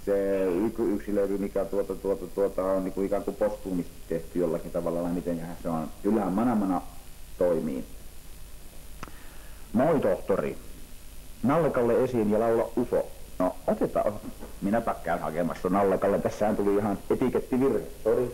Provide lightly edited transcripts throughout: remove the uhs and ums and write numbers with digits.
se yksilöity, mikä on niin ikään kuin postuumisesti tehty jollakin tavalla, mitenköhän se on. Kyllähän Manamana toimii. Moi tohtori. Nallekalle esiin ja laula UFO. No otetaan. Minäpä käyn hakemassa Nallekalle. Tässähän tuli ihan etikettivirhe. Sori.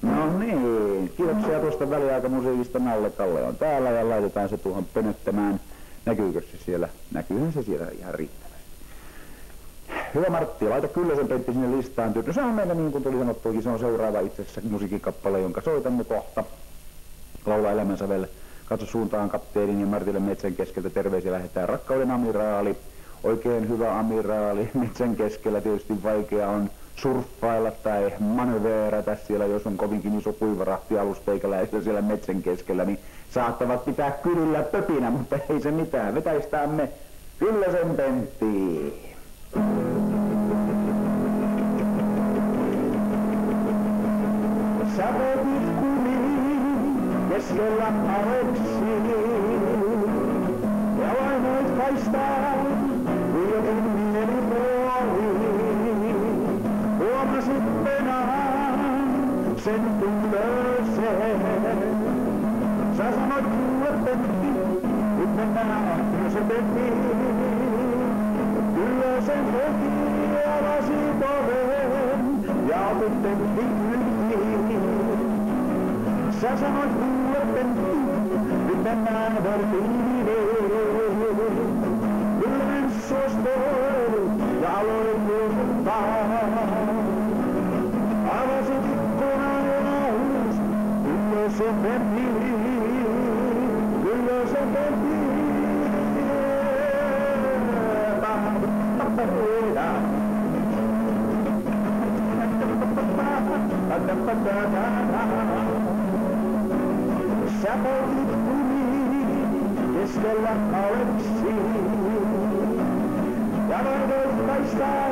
No niin, kiitoksia tuosta väliaikamusiikista. Nallekalle on täällä ja laitetaan se tuohon pönöttämään. Näkyykö se siellä? Näkyyhän se siellä ihan riittävästi. Hyvä Martti, laita Kyllösen Pentti sinne listaan. No se on meillä niin kuin tuli sanottuakin, se on seuraava itse asiassa musiikkikappale, jonka soitamme kohta. Laula elämänsävel. Katso suuntaan kapteenin ja Martille metsän keskeltä terveisiä lähetään. Rakkauden amiraali, oikein hyvä amiraali. Metsän keskellä tietysti vaikea on surffailla tai manöveerata siellä, jos on kovinkin iso kuivarahti alusteikäläisillä siellä metsän keskellä, niin saattavat pitää kylyllä pöpinä, mutta ei se mitään. Vetäistäämme Kyllösen Penttiin. Sä voitit kuriin keskellä aleksi ja lainoit kaistaa jokin mielipuoli. Huomasit penaan sen Kyllösen. Sä sanoit kuule Pentti, nyt mennään Kyllösen Penttiin. Kyllösen Pentti avasi oven ja otit Pentin kylkiin. Sä sanoit kuule Pentti, nyt mennään Berliiniin. Kyllönen suostui ja aloi muistuttaa. Avasit ikkunan ja naus, Kyllösen Pentti. Kyllösen Pentti. Sä poltit kuriin keskellä aleksi ja lainoit kaistaa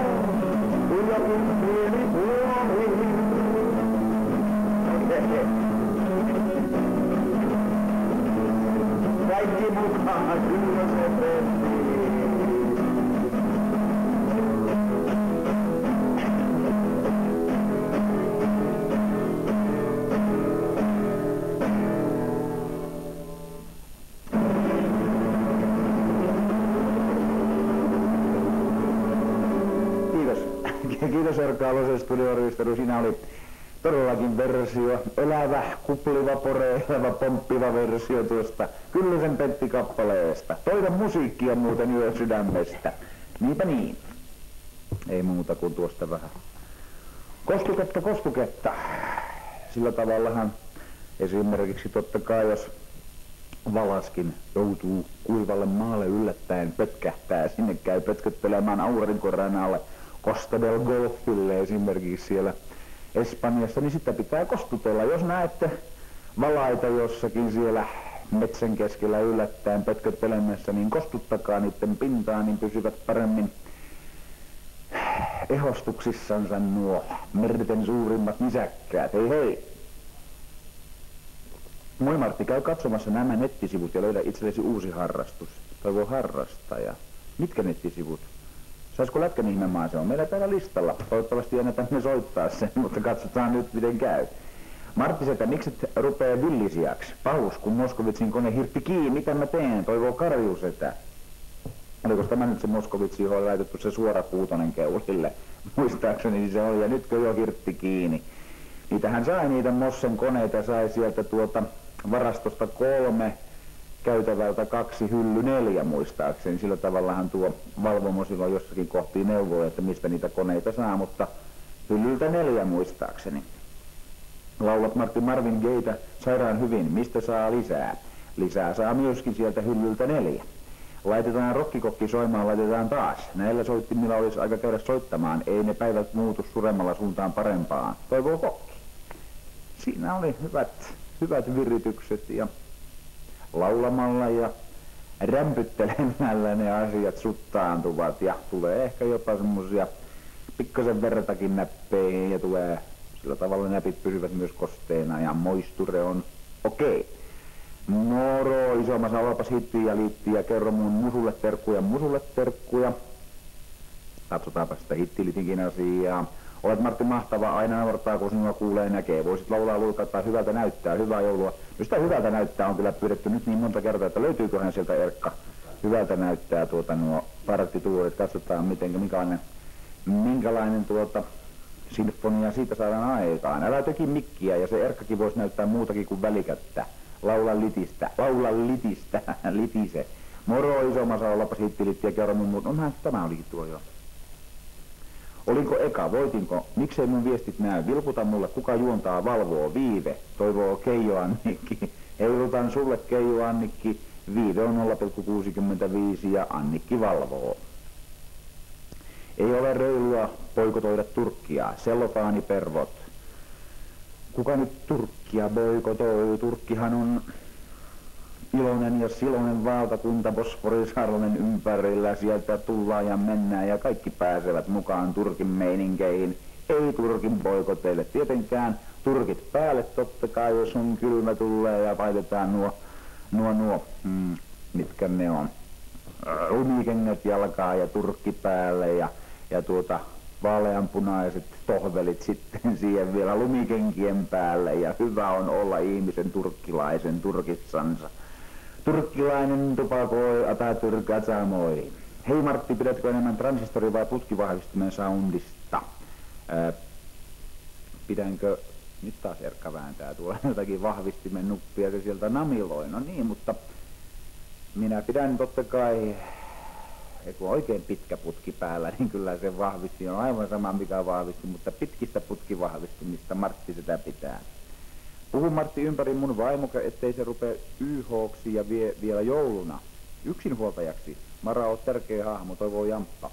kun jokin mielipuoli. Kaikki mukaan Kyllösen Pentti. Kiitos Erkka Alosen studiorivistelu. Siinä oli todellakin versio, elävä, kupliva, poreileva, pomppiva versio tuosta Kyllösen Pentti-kappaleesta. Toivon musiikkia muuten yön sydämestä. Niinpä niin. Ei muuta kuin tuosta vähän kostuketta. Sillä tavallahan esimerkiksi totta kai, jos valaskin joutuu kuivalle maalle yllättäen pötkähtää, sinne käy pötköttelemään aurinkoranalle Costa del Golfille esimerkiksi siellä Espanjassa, niin sitä pitää kostutella. Jos näette valaita jossakin siellä metsän keskellä yllättäen pötköttelemässä, niin kostuttakaa niiden pintaan, niin pysyvät paremmin ehostuksissansa nuo merten suurimmat nisäkkäät. Hei hei! Moi Martti, käy katsomassa nämä nettisivut ja löydä itsellesi uusi harrastus. Toivoo harrastaja. Mitkä nettisivut? Saisiko Lätkän ihmemaa, se on meillä täällä listalla. Toivottavasti ennätän me soittaa sen, mutta katsotaan nyt miten käy. Martti Setä, mikset rupee villisiaksi? Paus, kun Moskovitsin kone hirtti kiinni, mitä mä teen? Toivoo Karju Setä. Oliko tämä nyt se Moskovitsi, johon on laitettu se suora puutonen keulille? Muistaakseni se oli, ja nytkö jo hirtti kiinni. Niitähän sai niitä Mossen koneita, sai sieltä varastosta 3, käytävältä 2, hylly 4 muistaakseni. Sillä tavallahan tuo valvomo silloin jossakin kohtiin neuvoi, että mistä niitä koneita saa, mutta hyllyltä 4 muistaakseni. Laulat Martti Marvin Gayetä sairaan hyvin, mistä saa lisää? Lisää saa myöskin sieltä hyllyltä 4. Laitetaan rokkikokki soimaan, laitetaan taas. Näillä soittimilla olisi aika käydä soittamaan, ei ne päivät muutu suremmalla suuntaan parempaan. Toivoo kokki. Siinä oli hyvät viritykset ja laulamalla ja rämpyttelemällä ne asiat suttaantuvat ja tulee ehkä jopa semmosia pikkasen vertakin näppeihin ja tulee sillä tavalla näpit pysyvät myös kosteena ja moisture on okei. Moro, isommassa olepas hitti ja liitti ja kerro mun musulle terkkuja. Katsotaanpa sitä hittilitinkin asiaa. Olet Martti mahtava, aina naurtaa kun sinua kuulee ja näkee. Voisit laulaa luikata, hyvältä näyttää, hyvää joulua. No sitä hyvältä näyttää on kyllä pyydetty nyt niin monta kertaa, että löytyyköhän sieltä Erkka. Hyvältä näyttää nuo partituurit. Katsotaan minkälainen sinfonia siitä saadaan aikaan. Älä töki mikkiä ja se Erkkakin voisi näyttää muutakin kuin välikättä. Laula litistä, litise. Moro isommassa olapas hittilitti ja kerro mun muuta. No tämä olikin tuo jo. Olinko eka, voitinko, miksei mun viestit näy, vilkuta mulle, kuka juontaa, valvoo, Viive, toivoo Keijo Annikki, heilutan sulle Keijo Annikki, Viive on 0,65 ja Annikki valvoo. Ei ole reilua boikotoida Turkkia, sellofaanipervot. Kuka nyt Turkkia boikotoi, Turkkihan on iloinen ja siloinen valtakunta Bosforisarven ympärillä, sieltä tullaan ja mennään ja kaikki pääsevät mukaan Turkin meininkeihin. Ei Turkin boikoteille tietenkään, turkit päälle totta kai, jos on kylmä tulee ja laitetaan mitkä ne on, lumikengät jalkaa ja turkki päälle ja vaaleanpunaiset tohvelit sitten siihen vielä lumikenkien päälle ja hyvä on olla ihmisen turkkilaisen turkissansa. Turkkilainen tupakoi, Atatürk atsamoi. Hei Martti, pidätkö enemmän transistori- vai putkivahvistimen soundista? Pidänkö, nyt taas Erkka vääntää tuolla jotakin vahvistimen nuppia, se sieltä namiloi. No niin, mutta minä pidän totta kai, kun on oikein pitkä putki päällä, niin kyllä se vahvisti on aivan sama mikä vahvisti, mutta pitkistä putkivahvistimista Martti sitä pitää. Puhu Martti ympäri mun vaimoka, ettei se rupee YH-ksi ja vielä jouluna. Yksinhuoltajaksi. Mara on tärkeä hahmo, toivoo Jamppa.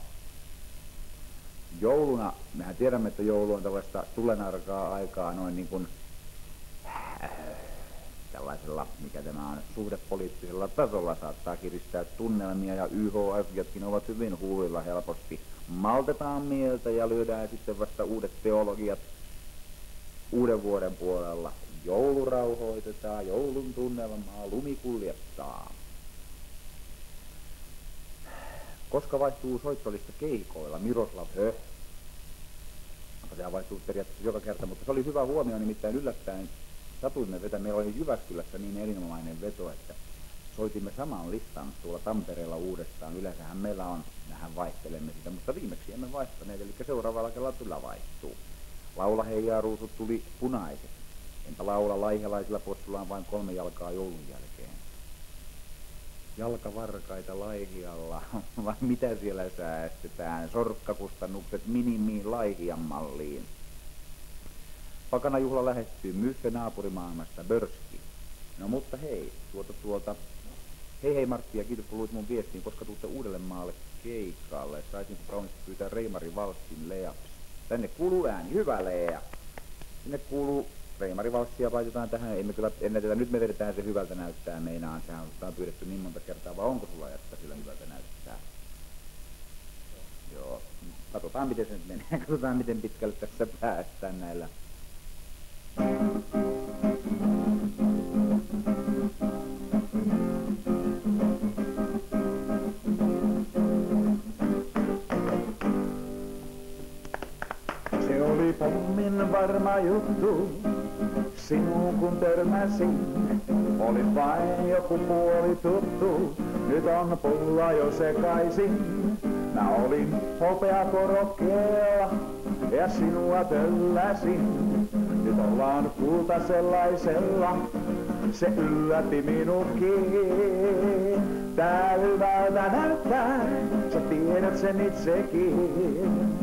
Jouluna, mehän tiedämme, että joulu on tällaista tulenarkaa aikaa noin niin kuin tällaisella, mikä tämä on, suhdepoliittisella tasolla saattaa kiristää tunnelmia ja YH-asiatkin ovat hyvin huulilla helposti. Maltetaan mieltä ja lyödään sitten vasta uudet teologiat uuden vuoden puolella. Joulu rauhoitetaan, joulun tunnelmaa, lumi kuljettaa. Koska vaihtuu soittolista keikoilla, Miroslav Höh. Sehän vaihtuu periaatteessa joka kerta, mutta se oli hyvä huomio, nimittäin yllättäen satuimme vetä. Meillä oli Jyväskylässä niin erinomainen veto, että soitimme saman listan tuolla Tampereella uudestaan. Yleensähän meillä on, mehän vaihtelemme sitä, mutta viimeksi emme vaihtaneet, eli seuraavalla kerralla kyllä vaihtuu. Laula heijaa ruusut tuli punaiset. Enpä laula laihelaisilla possulla on vain 3 jalkaa joulun jälkeen. Jalkavarkaita Laihialla, vai mitä siellä säästetään? Sorkkakustannukset minimiin Laihian malliin. Pakanajuhla lähestyy, Myffe naapurimaailmasta, Börski. No mutta hei, hei Martti ja kiitos kun luit mun viestiin, koska tuutte Uudellemaalle keikalle. Saisin kauniisti pyytää Reimari Valssin Leaps. Tänne kuuluu ääni, hyvä Lea. Sinne kuuluu Reimari Valssia, laitetaan tähän, emme kyllä ennätetä, nyt me vedetään se hyvältä näyttää meinaan, sehän on pyydetty niin monta kertaa, vai onko sulla jättä sillä hyvältä näyttää? Joo, katsotaan miten se nyt menee, katsotaan miten pitkälle tässä päästään näillä. Se oli pommin varma juttu. Sinuun kun törmäsin, oli vain joku puoli tuttu, nyt on pulla jo sekaisin. Mä olin hopeakorokkeella ja sinua tölläsin, nyt ollaan kultaselaisella, se yllätti minutkin. Tää hyvältä näyttää, sä tiedät sen itsekin.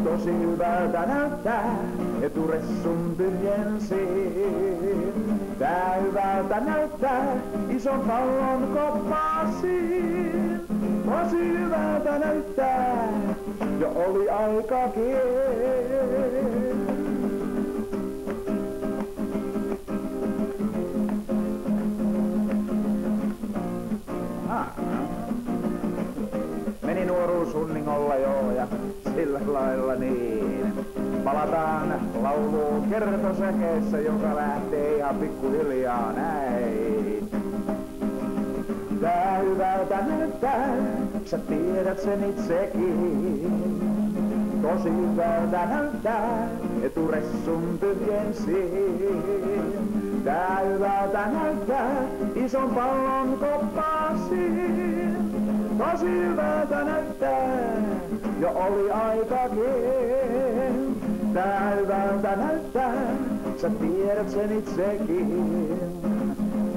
Tosi hyvältä näyttää, eturessun tyhjensin. Tää hyvältä näyttää, ison pallon koppasin. Tosi hyvältä näyttää, jo oli aikakin. Meni nuoruus hunningolla joo ja sillä lailla niin. Palataan lauluun kertosäkeessä, joka lähtee ihan pikkuhiljaa näin. Tää hyvältä näyttää, sä tiedät sen itsekin. Tosi hyvältä näyttää, eturessun tyhjensin. Tää hyvältä näyttää, ison pallon koppasin. Tosi hyvältä näyttää, jo oli aikakin. Tää hyvältä näyttää, sä tiedät sen itsekin.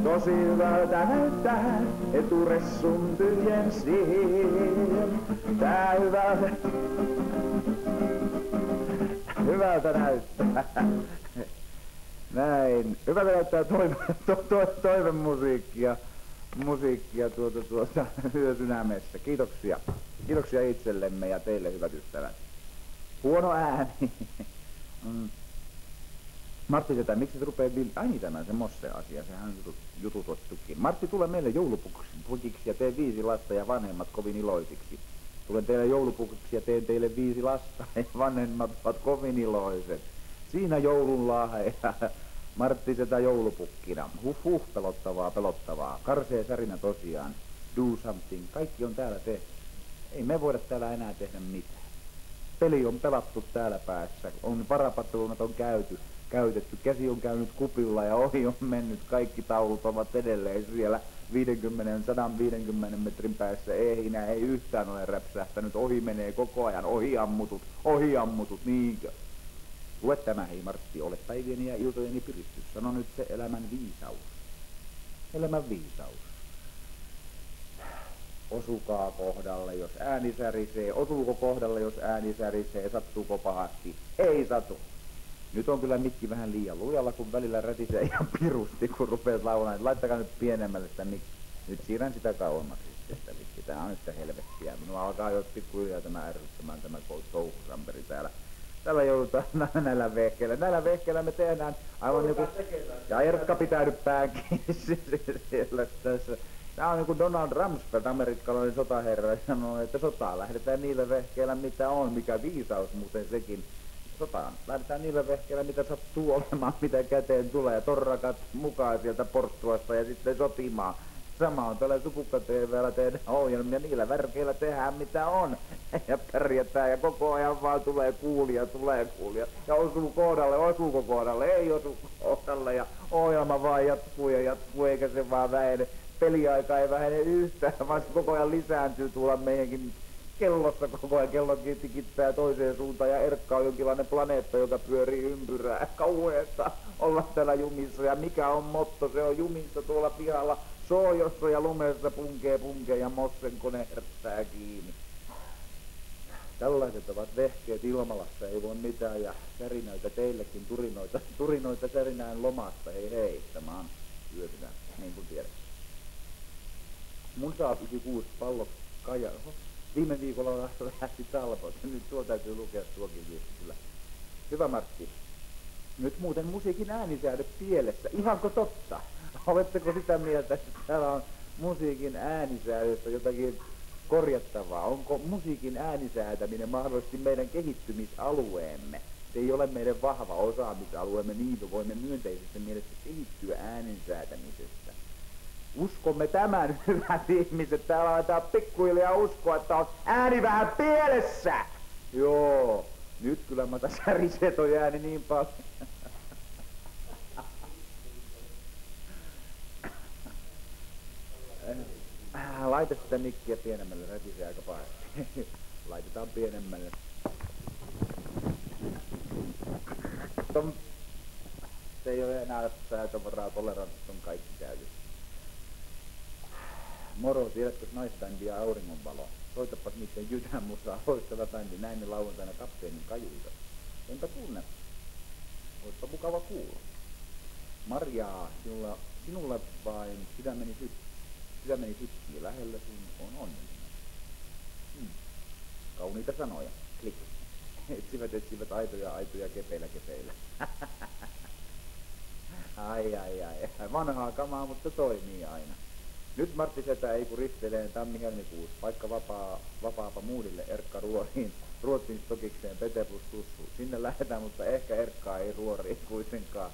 Tosi hyvältä näyttää, eturessun tyhjensin. Tää hyvältä näyttää. Näin. Hyvältä näyttää toivemusiikkia. Musiikkia Yösydämessä. Kiitoksia. Kiitoksia itsellemme ja teille, hyvät ystävät. Huono ääni. Martti Setä, miksi se rupee äänitämään se Mosse-asia? Sehän on jututettukin. Martti, tule meille joulupukiksi ja tee 5 lasta ja vanhemmat kovin iloisiksi. Tulen teille joulupukiksi ja teen teille 5 lasta ja vanhemmat ovat kovin iloiset. Siinä joulun lahja. Martti Setä joulupukkina. Pelottavaa. Karsee särinä tosiaan. Do something. Kaikki on täällä tehty. Ei me voida täällä enää tehdä mitään. Peli on pelattu täällä päässä. Varapattelunat on käytetty. Käsi on käynyt kupilla ja ohi on mennyt. Kaikki taulut ovat edelleen siellä 150 metrin päässä. Eihinä ei yhtään ole räpsähtänyt. Ohi menee koko ajan. Ohi ammutut. Niinkö? Lue tämä, hei Martti, ole päivieni ja iltojeni piristys. Sano nyt se elämän viisaus. Elämän viisaus. Osukaa kohdalle, jos ääni särisee. Osuuko kohdalle, jos ääni särisee? Sattuuko pahasti? Ei satu. Nyt on kyllä mikki vähän liian lujalla, kun välillä rätisee ihan pirusti, kun rupeat laulamaan. Laittakaa nyt pienemmälle sitä mikki. Nyt siirrän sitä kauemmaksi. Tää on nyt sitä helvettiä. Minua alkaa jo pikkuhiljaa tämä ärsyttämään tämä touhusamperi täällä. Tällä joudutaan näillä vehkeillä. Näillä vehkeillä me tehdään aivan niinku... Ja Erkka pitää nyt päänkin siellä tässä. Tää on niinku Donald Rumsfeld, amerikkalainen sotaherra, ja sanoo, että sotaan lähdetään niillä vehkeillä mitä on, mikä viisaus muuten sekin. Sotaan lähdetään niillä vehkeillä mitä sattuu olemaan, mitä käteen tulee, torrakat mukaan sieltä Porttuasta ja sitten sotimaan. Sama on tällä Supukka-TV:llä tehdään ohjelmia, niillä värkeillä tehdään mitä on. Ja pärjätään ja koko ajan vaan tulee kuulija. Ja osuuko kohdalle, ei osu kohdalle. Ja ohjelma vaan jatkuu, eikä se vaan vähene. Peliaika ei vähene yhtään, vaan se koko ajan lisääntyy tuolla meidänkin kellossa koko ajan. Kello tikittää toiseen suuntaan ja Erkka on jonkinlainen planeetta, joka pyörii ympyrää. Kauheesta olla täällä jumissa ja mikä on motto, se on jumissa tuolla pihalla. Soojossa ja lumessa punkee ja Mossen kone herttää kiinni. Tällaiset ovat vehkeet, Ilmalassa ei voi mitään ja särinöitä teillekin, turinoita särinään lomasta, hei, tämä on Yösydän, niin kuin tiedät. Mun saa 96 pallo Kaja, viime viikolla lähti talpoista, nyt tuo täytyy lukea tuokin viesti kyllä. Hyvä Martti, nyt muuten musiikin äänisäädöt pielessä, ihanko totta? Oletteko sitä mieltä, että täällä on musiikin äänisäädössä jotakin korjattavaa? Onko musiikin äänisäätäminen mahdollisesti meidän kehittymisalueemme? Se ei ole meidän vahva osaamisalueemme, niin me voimme myönteisessä mielessä kehittyä äänensäätämisestä. Uskomme tämän, hyvät ihmiset. Täällä aletaan pikkuhiljaa uskoa, että on ääni vähän pielessä. Joo, nyt kyllä mä tässä särisee toi ääni niin paljon. Laita sitä mikkiä pienemmälle, rätisee aika pahasti. Laitetaan pienemmälle. Se ei ole enää säätövaraa, toleranssit on kaikki käytössä. Moro, tiedätkö naisbändiä Auringonvalo? Soitapas niiden Jytän musaa, loistava bändi, näin ne lauantaina kapteenin kajuita. Enpä tunne. Oispa mukava kuulla. Marjaa, sinulla vain sydämeni sykkii lähellä sun on onnellinen. Kauniita sanoja. Klik. Etsivät aitoja kepeillä. Ai. Vanhaa kamaa, mutta toimii aina. Nyt Martti Setä ei kun risteleen tammi-helmikuussa, vaikka vapaapa muudille Erkka Ruoriin. Ruotsin stokikseen Pete plus Tussu. Sinne lähdetään, mutta ehkä Erkkaa ei ruori kuitenkaan.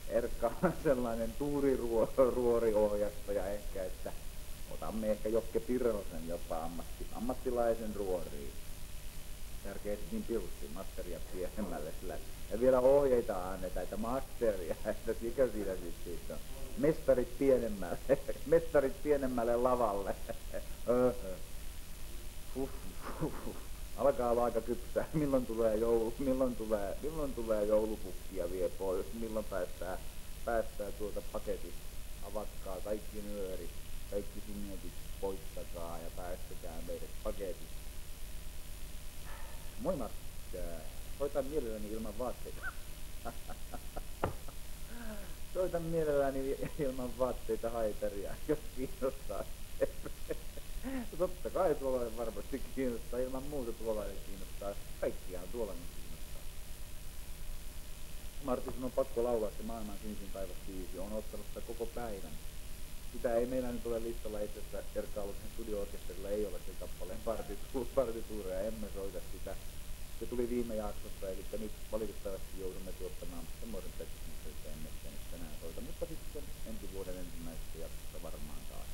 Erkka on sellainen tuuriruoriohjastaja ehkä, että otamme ehkä Jokke Pirrosen jopa ammattilaisen ruoriin. Tärkeästi niin pirusti masteria pienemmälle sillä. Ja vielä ohjeita annetaan, että masteria, että mikä siinä sitten on. Mestarit pienemmälle lavalle. Alkaa olla aika kypsää. Milloin tulee joulupukkia vie pois? Milloin päästää tuolta paketista? Avatkaa kaikki nyörit, kaikki sinnetit poistakaa ja päästäkää meidät paketista. Moi Matti, soitan mielelläni ilman vaatteita. Soitan mielelläni ilman vaatteita haitaria, jos kiinnostaa. Totta kai tuollainen varmasti kiinnostaa, ilman muuta tuollainen kiinnostaa. Kaikkiaan tuollainen kiinnostaa. Martti, sun on pakko laulaa se maailman sinisin taivas biisi. Olen ottanut sitä koko päivän. Sitä ei meillä nyt ole listalla itse asiassa Erkka-Alusen studio-orkesterilla ei ole sen kappaleen partituureja, emme soita sitä. Se tuli viime jaksossa, eli nyt valitettavasti joudumme tuottamaan semmoisen tekstin, että emme sitä nyt tänään soita, mutta sitten ensi vuoden ensimmäisessä jaksossa varmaan taas.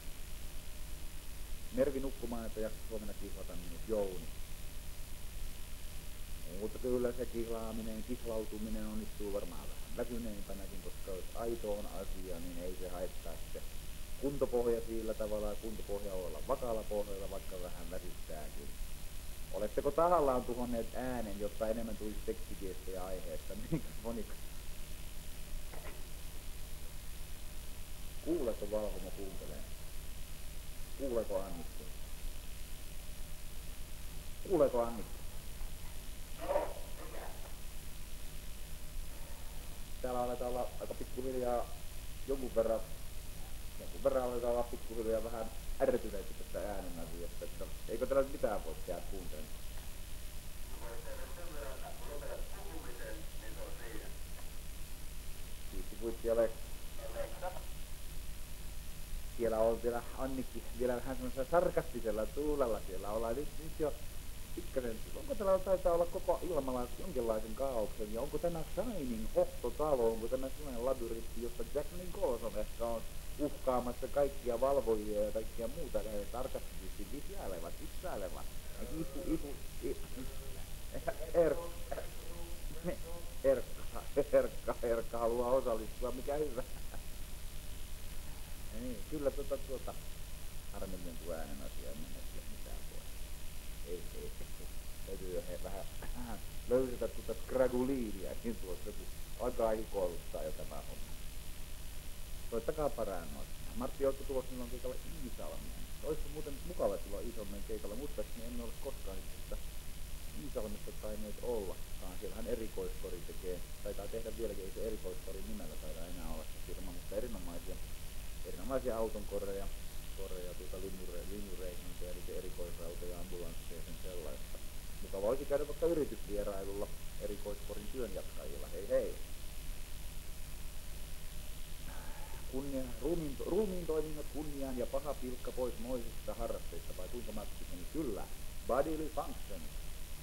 Mervi nukkumaan, että jakso huomenna kihlata minut Jouni. Mutta kyllä se kihlautuminen onnistuu varmaan vähän väsyneempänäkin, koska jos aito on asia, niin ei se haittaa se kuntopohja sillä tavalla, kuntopohja olla vakaalla pohjalla, vaikka vähän väsyttääkin. Oletteko tahallaan tuhonneet äänen, jotta enemmän tulisi tekstiviestejä aiheesta? Mikrofoniksi. Kuuleeko Valhomo kuuntelee? Kuuleeko Annikki? Kuuleeko Annikki? Täällä aletaan olla aika pikkuhiljaa jonkun verran aletaan olla pikkuhiljaa vähän ärtyneitä tästä äänen asiasta, että eikö täällä mitään voi tehdä kuuntelemaan? Kiitti siellä on vielä Annikki vielä vähän semmoisella sarkastisella tuulella siellä ollaan nyt jo pikkasen, onko täällä taitaa olla koko ilmalla jonkinlaisen kaaoksen ja onko tämä Shining hohtotalo, onko tämä sellainen labyrintti, jossa Jack Nicholson ehkä on uhkaamassa kaikkia valvojia ja kaikkia muuta tarkastisesti visailevat. Erkka haluaa osallistua, mikä hyvä. Ei, kyllä harmillinen tuo äänen asia, en mennä sille mitään voi. Ei. Täytyy vähän löydetä tuota Draguliiniakin tuossa, kun alkaa hikoiluttaa jo tämä homma. Soittakaa paranoa. Martti Joukko tulossa milloin keikalla Iisalmeen. Olisi muuten mukava tulla Iisalmeen keikalla. Muistaakseni emme ole koskaan itse Iisalmesta taineet ollakaan. Siellähän erikoiskori taitaa tehdä vieläkin, ei se erikoiskorin nimellä taida enää olla se firma, mutta erinomaisia autonkoreja, limureihintoja, eli se erikoisrautoja, ambulansseja ja sen sellaista. Mukava olisi käydä vaikka yritysvierailulla erikoiskorin työnjatkajilla. Hei. Ruumiin toiminnot kunniaan ja paha pilkka pois moisista harrasteista, vai kuinka Matti meni? Kyllä. Bodily function.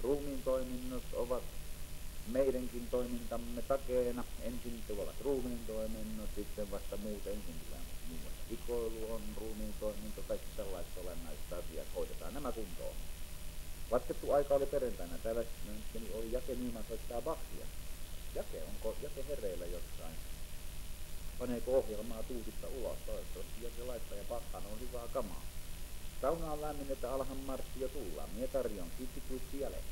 Ruumiin toiminnot ovat meidänkin toimintamme takeena. Ensin tulevat ruumiin toiminnot, sitten vasta muut ensin tulee. Muun muassa hikoilu on ruumiin toiminto, kaikki sellaiset olennaiset asiat. Hoidetaan nämä kuntoon. Laskettu aika oli perjantaina. Täällä oli Jake Nyman soittaa Bachia. Onko Jake hereillä jossain? Paneeko ohjelmaa tuutista ulos? Toivottavasti Jake laittaa ja Bachan on hyvää kamaa. Sauna on lämmin, että alhan marssi jo tullaan. Mie tarjon kiitti jälleen.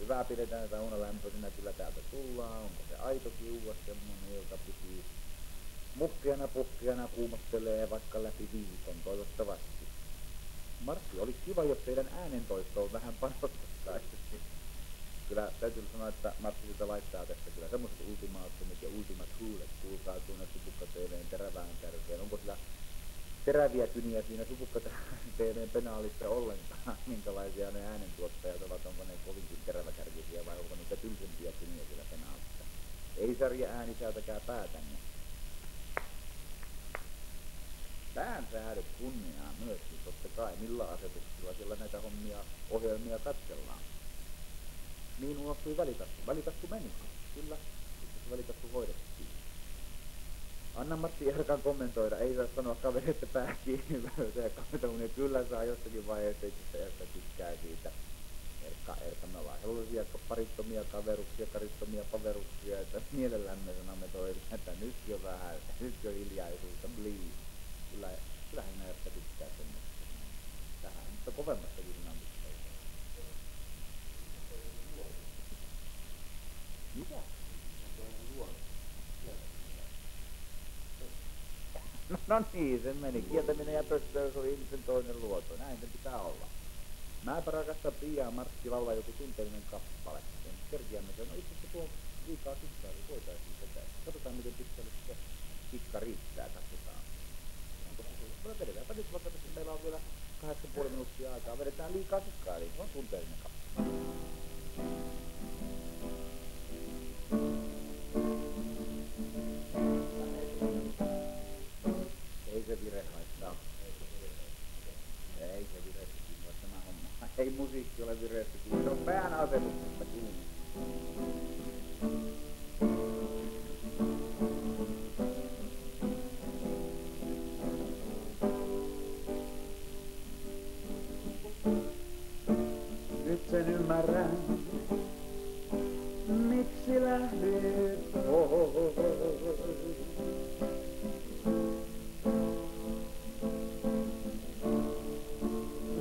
Hyvää pidetään sauna lämpöisenä, kyllä täältä tullaan. Onko se aito kiuas semmonen, joka pysyy puhkeana kuumottelee vaikka läpi viikon, toivottavasti. Martti, oli kiva, jos teidän äänentoistoon vähän panostettaisiin. Kyllä täytyy sanoa, että Martti sitä laittaa tästä kyllä semmoiset ultimaattomit ja ultimat huulet. Kuulkaa tuonne Supukka-TV:n terävään kärkeen. Onko sillä teräviä kyniä siinä Supukka-TV:n penaalissa ollenkaan? Minkälaisia ne äänentuottajat ovat? Onko ne kovinkin teräväkärkisiä vai onko niitä tylsempiä kyniä siellä penaalissa? Ei sarja ääni säätäkää päätänne. Päänsäädöt kunniaan myöskin, totta kai. Millä asetuksilla siellä näitä ohjelmia katsellaan? Niin unohtui välitasku. Välitasku meni. Kyllä. Sitten se välitasku hoidettiin. Anna-Matti Erkan kommentoida. Ei saa sanoa kaveri, että pää kiinni. Ja kyllä saa jossakin vaiheessa itse Erkka tykkää siitä. Erkka, me ollaan sellaisia parittomia kaveruksia, karittomia paveruksia, että mielellään me sanomme toisille, että nyt jo vähän, nyt jo hiljaisuutta, please. Kyllähän me Erkka tykkää semmoista. Tähän, mutta kovemmastakin dynamiikkaa. Mitä? No niin, se meni. Kieltäminen ja pöstöys oli ihmisen toinen luoto. Näin se pitää olla. Mäpä rakastan Piaa Martti laulaa joku tunteellinen kappale. Kerkiämme sen. No itse asiassa tuo liikaa kikkaa, niin voitaisiin tätä. Katsotaan miten pitkälle se kikka riittää. Katsotaan. Vedetäänpä nyt vaikka tässä meillä on vielä 8,5 minuuttia aikaa. Vedetään liikaa kikkaa, eli se on tunteellinen kappale. Ei se vire haittaa. Ei se vireessä kiinni ole tämä homma. Ei musiikki ole vireessä kiinni. Se on pään asetuksesta kiinni. Nyt sen ymmärrän, miksi lähdit pois.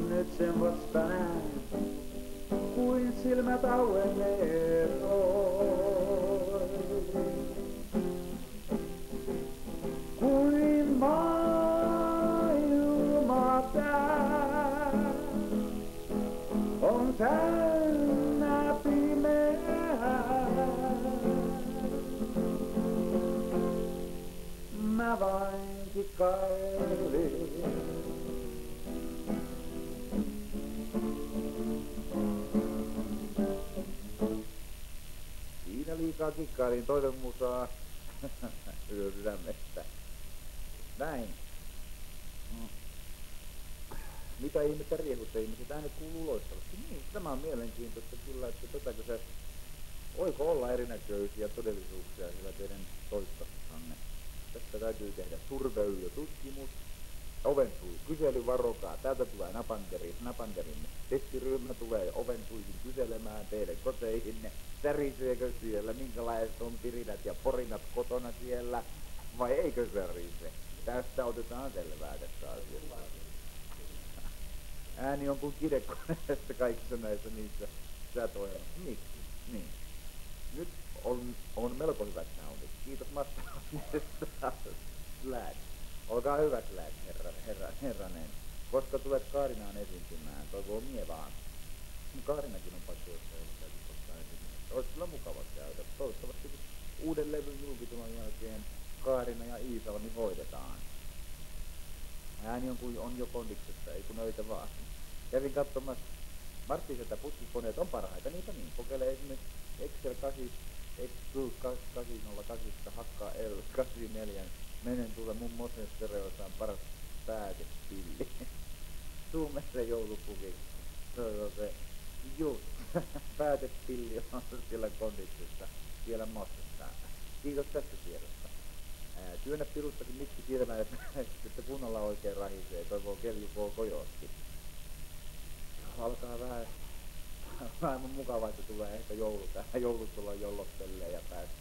Nyt sen vasta näen, kuin silmät auenneet ois. Kuin maailma tää on täynnä pimeää. Mä vain kikkailin. Siinä liikaa kikkailin toivon musaa sydämestä. Näin. Mitä ihmettä riehutte ihmiset? Äänet kuuluu loistavasti. Niin, tämä on mielenkiintoista kyllä, että tätäkö se... Voiko olla erinäköisiä todellisuuksia sillä teidän toistossanne? Tästä täytyy tehdä survey-tutkimus. Oven sui kysely, varokaa. Täältä tulee Napanderin testiryhmä tulee oven suihin kyselemään teille koteihinne. Säriseekö siellä, minkälaiset on pirinät ja porinat kotona siellä, vai eikö särise? Tästä otetaan selvää tästä asiasta. Ääni on kuin kidekoneesta kaikissa näissä niissä sätoja. Miksi? Niin. Nyt on melko hyvät soundit. Kiitos vastaamisesta. Slash. Olkaa hyvä Slash, herranen. Koska tulet Kaarinaan esiintymään, toivoo mie vaan. Kaarinakin on paikka, jossa ei täytyy koskaan esiintymään. Olisi kyllä mukava käydä. Toivottavasti uuden levyn julkitulon jälkeen Kaarina ja Iisalmi hoidetaan. Ääni on jo kondiksessa, ei kun öitä vaan. Kävin katsomassa Marttiselta putkikoneet on parhaita, niitä niin. Kokeile esimerkiksi Excel 8, Excel 808, hakkaa L84. Menen tuolla mun Mosen stereosaan paras päätepilli. Suomessa joulupuki. Se just päätepilli on siellä kondiksessa, siellä Mosessa. Kiitos tästä tiedosta. Työnnä pirustakin miksi silmää, että kunnolla oikein rahisee, toivoo Kelju K. Kojoski. Alkaa vähän mukavaa, että tulee ehkä joulu tähän. Joulut tulla jollottelee ja päästä